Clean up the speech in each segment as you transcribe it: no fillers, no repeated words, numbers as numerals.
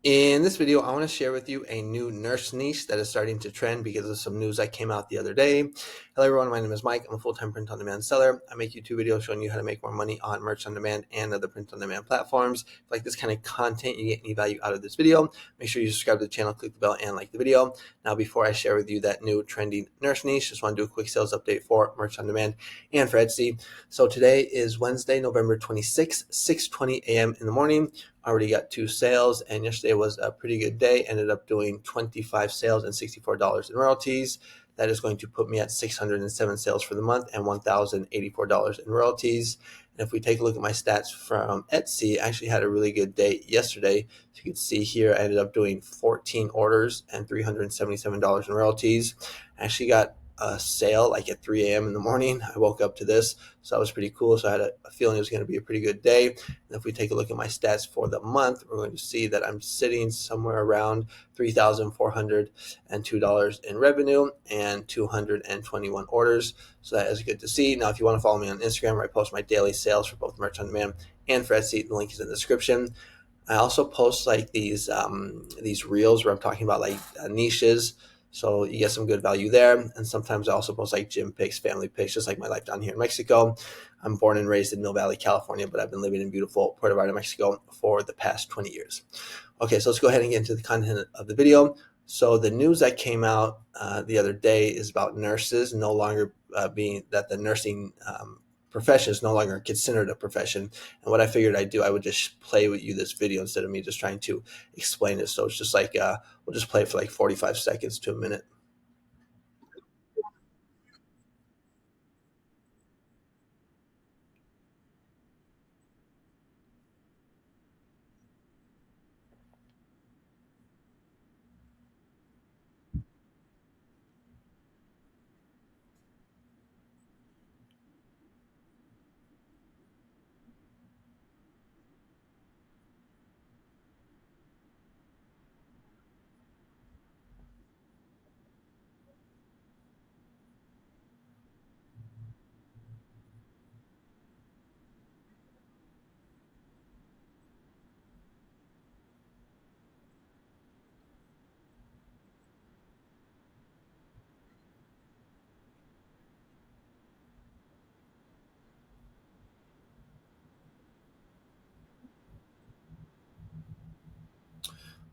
In this video, I want to share with you a new nurse niche that is starting to trend because of some news that came out the other day. Hello everyone, my name is Mike. I'm a full-time print-on-demand seller. I make YouTube videos showing you how to make more money on merch on demand and other print-on-demand platforms. If you like this kind of content, you get any value out of this video, make sure you subscribe to the channel, click the bell, and like the video. Now, before I share with you that new trending nurse niche, just want to do a quick sales update for merch on demand and for Etsy. So today is Wednesday, November 26th, 6:20 a.m. in the morning. Already got 2 sales, and yesterday was a pretty good day. Ended up doing 25 sales and $64 in royalties. That is going to put me at 607 sales for the month and $1,084 in royalties. And if we take a look at my stats from Etsy, I actually had a really good day yesterday. So you can see here, I ended up doing 14 orders and $377 in royalties. I actually got a sale like at 3 a.m. in the morning. I woke up to this, so that was pretty cool. So I had a feeling it was going to be a pretty good day. And if we take a look at my stats for the month, we're going to see that I'm sitting somewhere around $3,402 in revenue and 221 orders. So that is good to see. Now, if you want to follow me on Instagram, where I post my daily sales for both merch on demand and for Etsy, the link is in the description. I also post like these reels where I'm talking about like niches. So you get some good value there. And sometimes I also post like gym pics, family pics, just like my life down here in Mexico. I'm born and raised in Mill Valley, California, but I've been living in beautiful Puerto Vallarta, Mexico for the past 20 years. Okay, so let's go ahead and get into the content of the video. So the news that came out the other day is about nurses no longer being that the nursing profession is no longer considered a profession. And what I figured I'd do, I would just play with you this video instead of me just trying to explain it. So it's just like, we'll just play it for like 45 seconds to a minute.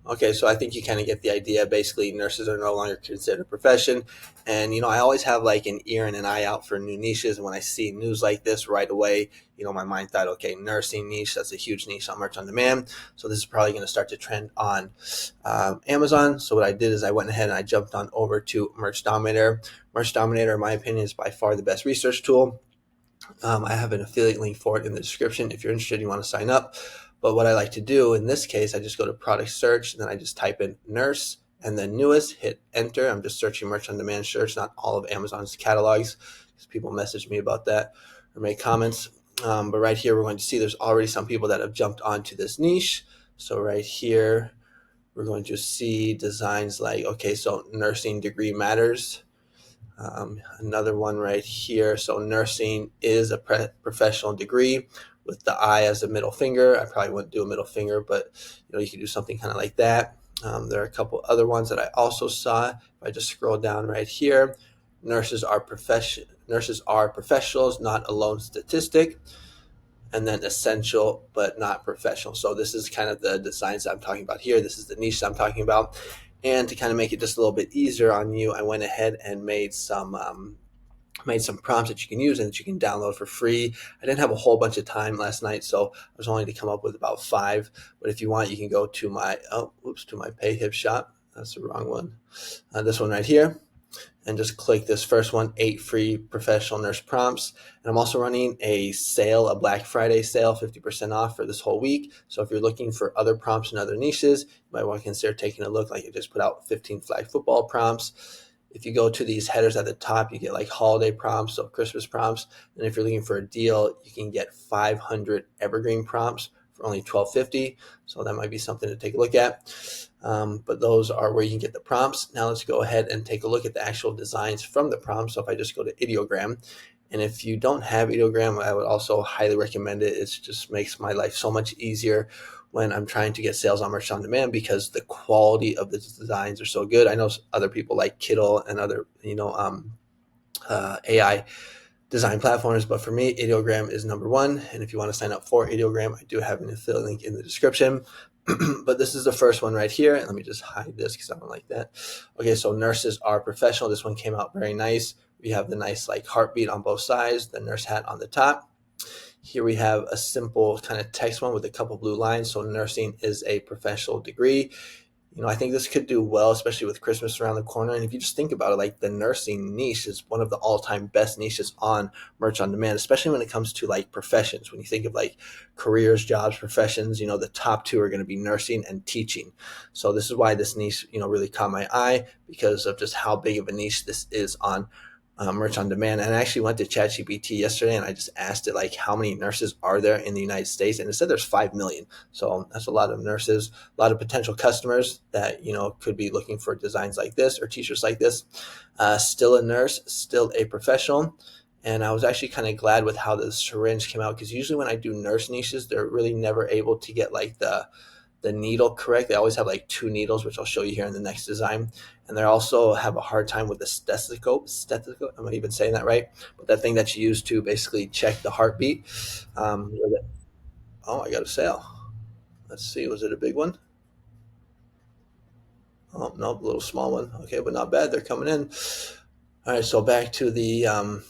Okay, so I think you kind of get the idea. Basically, nurses are no longer considered a profession. And, I always have like an ear and an eye out for new niches. And when I see news like this right away, my mind thought, okay, nursing niche, that's a huge niche on merch on demand. So this is probably going to start to trend on Amazon. So what I did is I went ahead and I jumped on over to Merch Dominator. Merch Dominator, in my opinion, is by far the best research tool. I have an affiliate link for it in the description. If you're interested, you want to sign up. But what I like to do in this case, I just go to product search and then I just type in nurse and then newest, hit enter. I'm just searching merch on demand shirts, not all of Amazon's catalogs, because people message me about that or make comments. But right here, we're going to see there's already some people that have jumped onto this niche. So right here, we're going to see designs like, okay, so nursing degree matters. Another one right here. So nursing is a professional degree with the I as a middle finger. I probably wouldn't do a middle finger, but you can do something kind of like that. There are a couple other ones that I also saw. If I just scroll down right here, Nurses are professionals, not a lone statistic. And then essential but not professional. So this is kind of the designs that I'm talking about here. This is the niche that I'm talking about. And to kind of make it just a little bit easier on you, I went ahead and made some prompts that you can use and that you can download for free. I didn't have a whole bunch of time last night, so I was only to come up with about 5. But if you want, you can go to my to my Pay Hip shop. That's the wrong one. This one right here, and just click this first one, 8 free professional nurse prompts. And I'm also running a sale, a Black Friday sale, 50% off for this whole week. So if you're looking for other prompts and other niches, you might want to consider taking a look. Like I just put out 15 flag football prompts. If you go to these headers at the top, you get like holiday prompts, so Christmas prompts. And if you're looking for a deal, you can get 500 evergreen prompts for only $12.50. So that might be something to take a look at. But those are where you can get the prompts. Now let's go ahead and take a look at the actual designs from the prompts. So if I just go to Ideogram, and if you don't have Ideogram, I would also highly recommend it. It just makes my life so much easier when I'm trying to get sales on merch on demand because the quality of the designs are so good. I know other people like Kittl and other, AI design platforms, but for me, Ideogram is number one. And if you want to sign up for Ideogram, I do have an affiliate link in the description. But this is the first one right here. And let me just hide this because I don't like that. Okay, so nurses are professional. This one came out very nice. We have the nice like heartbeat on both sides, the nurse hat on the top. Here we have a simple kind of text one with a couple blue lines. So nursing is a professional degree. I think this could do well, especially with Christmas around the corner. And if you just think about it, like the nursing niche is one of the all-time best niches on merch on demand, especially when it comes to like professions. When you think of like careers, jobs, professions, the top two are going to be nursing and teaching. So this is why this niche, really caught my eye because of just how big of a niche this is on merch on demand. And I actually went to ChatGPT yesterday and I just asked it like how many nurses are there in the United States, and it said there's 5 million. So that's a lot of nurses, a lot of potential customers that could be looking for designs like this or t-shirts like this. Still a nurse, still a professional. And I was actually kind of glad with how the syringe came out because usually when I do nurse niches, they're really never able to get like the needle correct. They always have like 2 needles, which I'll show you here in the next design. And they also have a hard time with the stethoscope. I'm not even saying that right, but that thing that you use to basically check the heartbeat. Oh, I got a sale. Let's see, was it a big one? Oh, no, a little small one. Okay, but not bad. They're coming in. All right, so back to the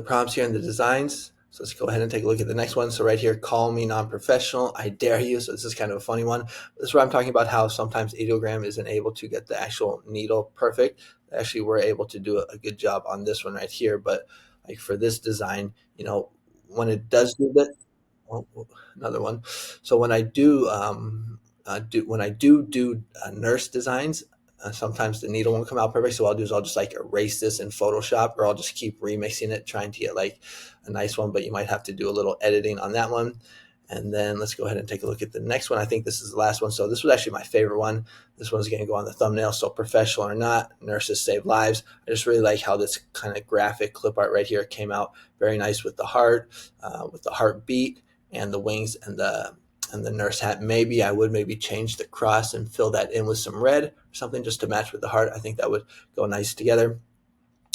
prompts here and the designs. So let's go ahead and take a look at the next one. So right here, call me non-professional. I dare you. So this is kind of a funny one. This is where I'm talking about how sometimes Ideogram isn't able to get the actual needle perfect. Actually, we're able to do a good job on this one right here. But like for this design, when it does do that, oh, another one. So when I do nurse designs, sometimes the needle won't come out perfect. So what I'll do is I'll just like erase this in Photoshop, or I'll just keep remixing it, trying to get like a nice one, but you might have to do a little editing on that one. And then let's go ahead and take a look at the next one. I think this is the last one. So this was actually my favorite one. This one's going to go on the thumbnail. So professional or not, nurses save lives. I just really like how this kind of graphic clip art right here came out very nice with the heart, with the heartbeat and the wings and the nurse hat. Maybe I would change the cross and fill that in with some red or something just to match with the heart. I think that would go nice together.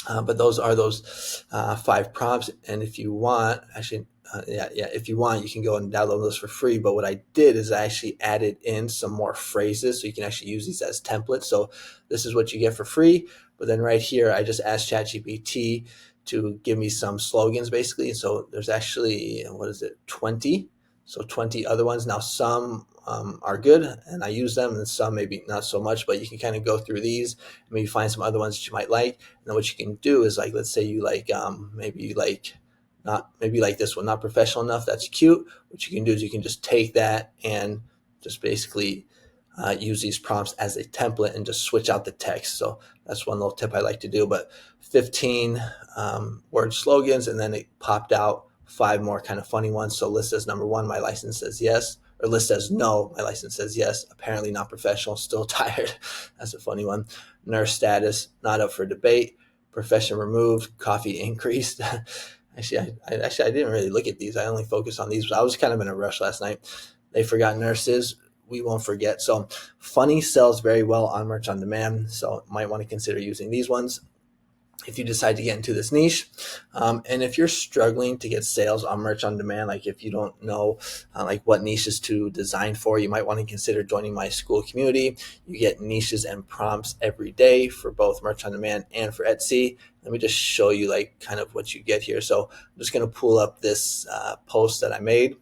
But those are those 5 prompts. And if you want, actually, if you want, you can go and download those for free. But what I did is I actually added in some more phrases so you can actually use these as templates. So this is what you get for free. But then right here, I just asked ChatGPT to give me some slogans basically. So there's actually, 20? So 20 other ones. Now some are good and I use them, and some maybe not so much, but you can kind of go through these and maybe find some other ones that you might like. And then what you can do is like, let's say you like, maybe like this one, not professional enough. That's cute. What you can do is you can just take that and just basically use these prompts as a template and just switch out the text. So that's one little tip I like to do. But 15 word slogans, and then it popped out 5 more kind of funny ones. So list says number 1, my license says yes. Or list says no, my license says yes. Apparently not professional, still tired. That's a funny one. Nurse status, not up for debate. Profession removed, coffee increased. Actually, I didn't really look at these. I only focused on these. I was kind of in a rush last night. They forgot nurses. We won't forget. So funny sells very well on merch on demand. So might want to consider using these ones if you decide to get into this niche. And if you're struggling to get sales on merch on demand, like if you don't know like what niches to design for, you might want to consider joining my school community. You get niches and prompts every day for both merch on demand and for Etsy. Let me just show you like kind of what you get here. So I'm just going to pull up this post that I made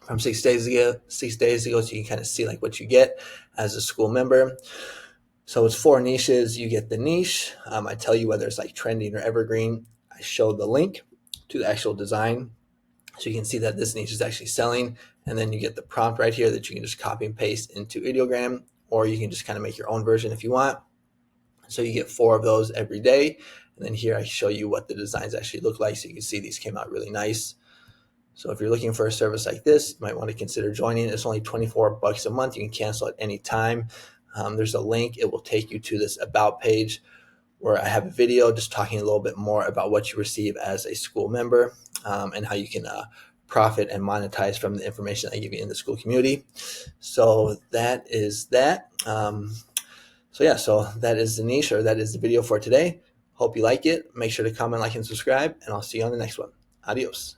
from 6 days ago, so you can kind of see like what you get as a school member. So it's 4 niches. You get the niche. I tell you whether it's like trending or evergreen. I show the link to the actual design, so you can see that this niche is actually selling. And then you get the prompt right here that you can just copy and paste into Ideogram, or you can just kind of make your own version if you want. So you get 4 of those every day. And then here I show you what the designs actually look like. So you can see these came out really nice. So if you're looking for a service like this, you might want to consider joining. It's only $24 a month. You can cancel at any time. There's a link. It will take you to this about page where I have a video just talking a little bit more about what you receive as a school member and how you can profit and monetize from the information I give you in the school community. So that is that. So that is the niche, or that is the video for today. Hope you like it. Make sure to comment, like, and subscribe, and I'll see you on the next one. Adios.